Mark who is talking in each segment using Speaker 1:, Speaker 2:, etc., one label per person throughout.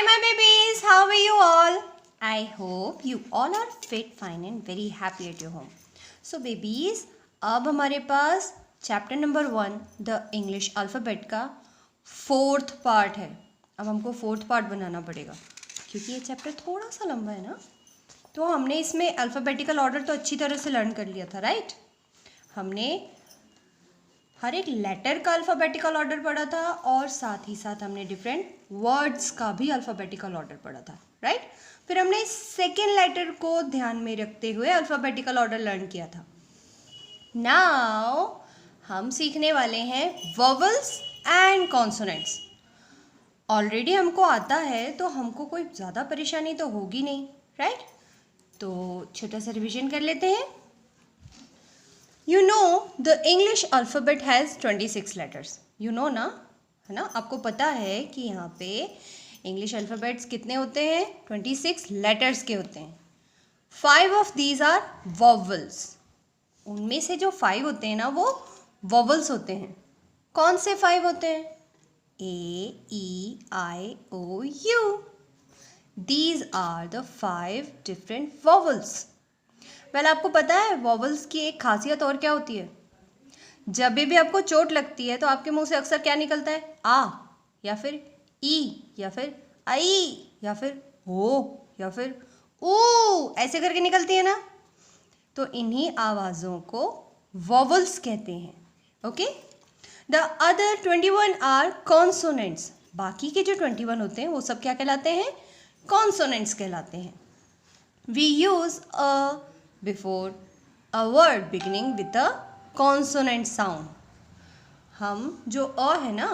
Speaker 1: my babies, how are you all? I hope you all are fit, fine and very happy at your home. So babies, अब हमारे पास chapter number 1 the English alphabet का 4th part है. अब हमको 4th part बनाना पड़ेगा क्योंकि ये चैप्टर थोड़ा सा लंबा है ना. तो हमने इसमें अल्फ़ाबेटिकल ऑर्डर तो अच्छी तरह से लर्न कर लिया था, राइट. हमने हर एक लेटर का अल्फ़ाबेटिकल ऑर्डर पढ़ा था और साथ ही साथ हमने डिफरेंट वर्ड्स का भी अल्फ़ाबेटिकल ऑर्डर पढ़ा था, राइट. फिर हमने सेकेंड लेटर को ध्यान में रखते हुए अल्फ़ाबेटिकल ऑर्डर लर्न किया था. नाउ हम सीखने वाले हैं वोवेल्स एंड कॉन्सोनेंट्स. ऑलरेडी हमको आता है तो हमको कोई ज़्यादा परेशानी तो होगी नहीं, राइट. तो छोटा सा रिविजन कर लेते हैं. You know the English alphabet has 26 letters. You know ना, है ना. आपको पता है कि यहाँ पे इंग्लिश अल्फ़ाबेट्स कितने होते हैं? 26 लेटर्स के होते हैं. 5 of these are vowels. उनमें से जो 5 होते हैं ना वो vowels होते हैं. कौन से 5 होते हैं? A, E, I, O, U. These are the 5 different vowels. पहले आपको पता है वॉवल्स की एक खासियत और क्या होती है? जब भी आपको चोट लगती है तो आपके मुंह से अक्सर क्या निकलता है? आ या फिर ई या फिर आई या फिर हो या फिर ऊ, ऐसे करके निकलती है ना. तो इन्हीं आवाज़ों को वॉवल्स कहते हैं. Okay. The other 21 are consonants. बाकी के जो 21 होते हैं वो सब क्या कहलाते हैं? कॉन्सोनेंट्स कहलाते हैं. We use a before a word beginning with a consonant sound. हम जो अ है ना,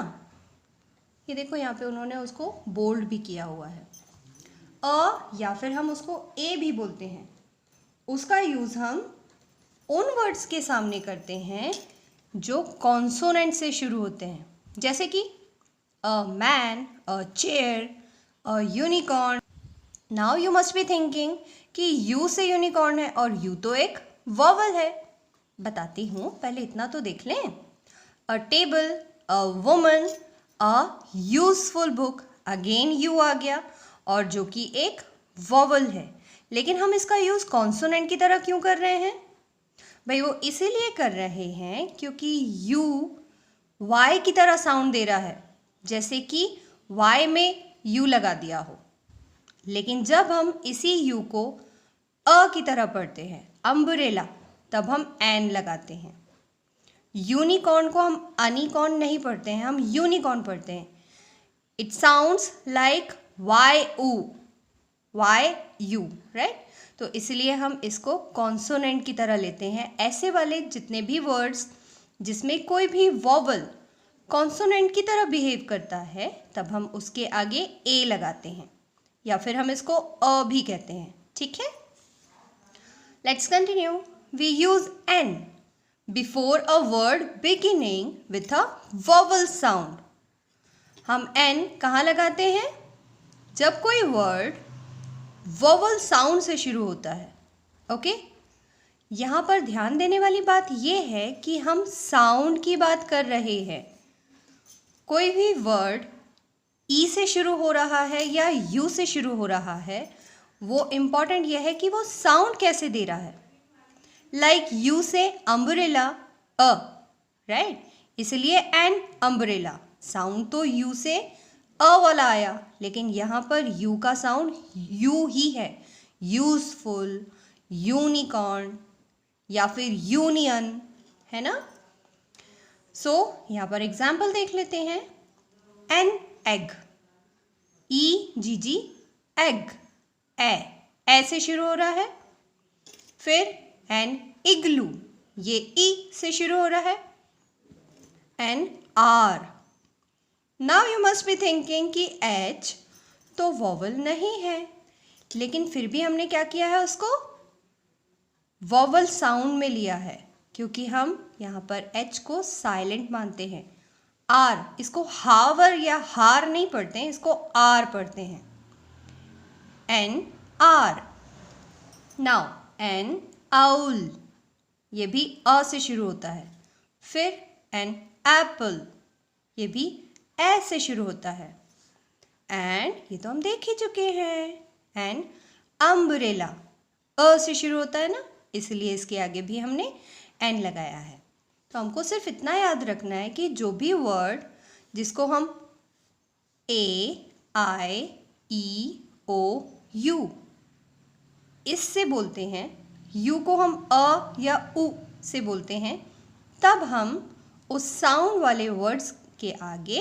Speaker 1: ये देखो यहाँ पे उन्होंने उसको बोल्ड भी किया हुआ है. अ या फिर हम उसको ए भी बोलते हैं. उसका यूज़ हम उन वर्ड्स के सामने करते हैं जो कॉन्सोनेंट से शुरू होते हैं. जैसे कि a man, a chair, a unicorn. Now you must be thinking कि यू से यूनिकॉर्न है और यू तो एक वॉवल है. बताती हूँ, पहले इतना तो देख लें. A table, a woman, a useful book. Again you आ गया और जो कि एक वॉवल है. लेकिन हम इसका यूज़ कॉन्सोनेंट की तरह क्यों कर रहे हैं? भाई वो इसीलिए कर रहे हैं क्योंकि यू वाई की तरह साउंड दे रहा है. जैसे कि वाई में यू लगा दिया हो. लेकिन जब हम इसी यू को अ की तरह पढ़ते हैं, अम्ब्रेला, तब हम एन लगाते हैं. यूनिकॉर्न को हम अनिकॉर्न नहीं पढ़ते हैं, हम यूनिकॉर्न पढ़ते हैं. इट साउंड्स लाइक वाई ऊ, वाई यू, राइट. तो इसलिए हम इसको कॉन्सोनेंट की तरह लेते हैं. ऐसे वाले जितने भी वर्ड्स जिसमें कोई भी वॉवल कॉन्सोनेंट की तरह बिहेव करता है, तब हम उसके आगे ए लगाते हैं या फिर हम इसको अ भी कहते हैं. ठीक है. Let's continue. We use an before a word beginning with a vowel sound. हम एन कहाँ लगाते हैं? जब कोई वर्ड वॉवल साउंड से शुरू होता है. ओके. यहाँ पर ध्यान देने वाली बात यह है कि हम साउंड की बात कर रहे हैं. कोई भी वर्ड ई से शुरू हो रहा है या यू से शुरू हो रहा है, वो इम्पॉर्टेंट यह है कि वो साउंड कैसे दे रहा है. लाइक यू से अम्ब्रेला, अ, राइट. इसलिए एन अम्ब्रेला, साउंड तो यू से अ वाला आया, लेकिन यहाँ पर यू का साउंड यू ही है. यूजफुल, यूनिकॉर्न या फिर यूनियन, है ना. सो यहाँ पर एग्जाम्पल देख लेते हैं. An egg, E G G egg, A से शुरू हो रहा है. फिर एन इग्लू, ये ई से शुरू हो रहा है. An hour. Now you must be thinking कि एच तो वॉवल नहीं है, लेकिन फिर भी हमने क्या किया है, उसको वॉवल साउंड में लिया है क्योंकि हम यहाँ पर एच को साइलेंट मानते हैं. आर, इसको हावर या हार नहीं पढ़ते हैं, इसको आर पढ़ते हैं. An hour. Now an owl, ये भी अ से शुरू होता है. फिर एन एप्पल, ये भी ए से शुरू होता है. एंड ये तो हम देख ही चुके हैं. एंड अम्ब्रेला अ से शुरू होता है ना, इसलिए इसके आगे भी हमने एन लगाया है. तो हमको सिर्फ इतना याद रखना है कि जो भी वर्ड जिसको हम AIEOU इससे बोलते हैं, यू को हम अ या उ से बोलते हैं, तब हम उस साउंड वाले वर्ड्स के आगे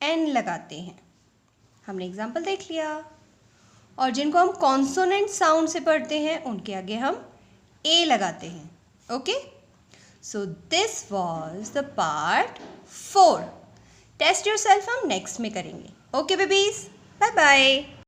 Speaker 1: एन लगाते हैं. हमने एग्जाम्पल देख लिया. और जिनको हम कॉन्सोनेंट साउंड से पढ़ते हैं उनके आगे हम ए लगाते हैं. Okay, so this was the part 4. Test yourself हम नेक्स्ट में करेंगे. Okay babies, bye bye.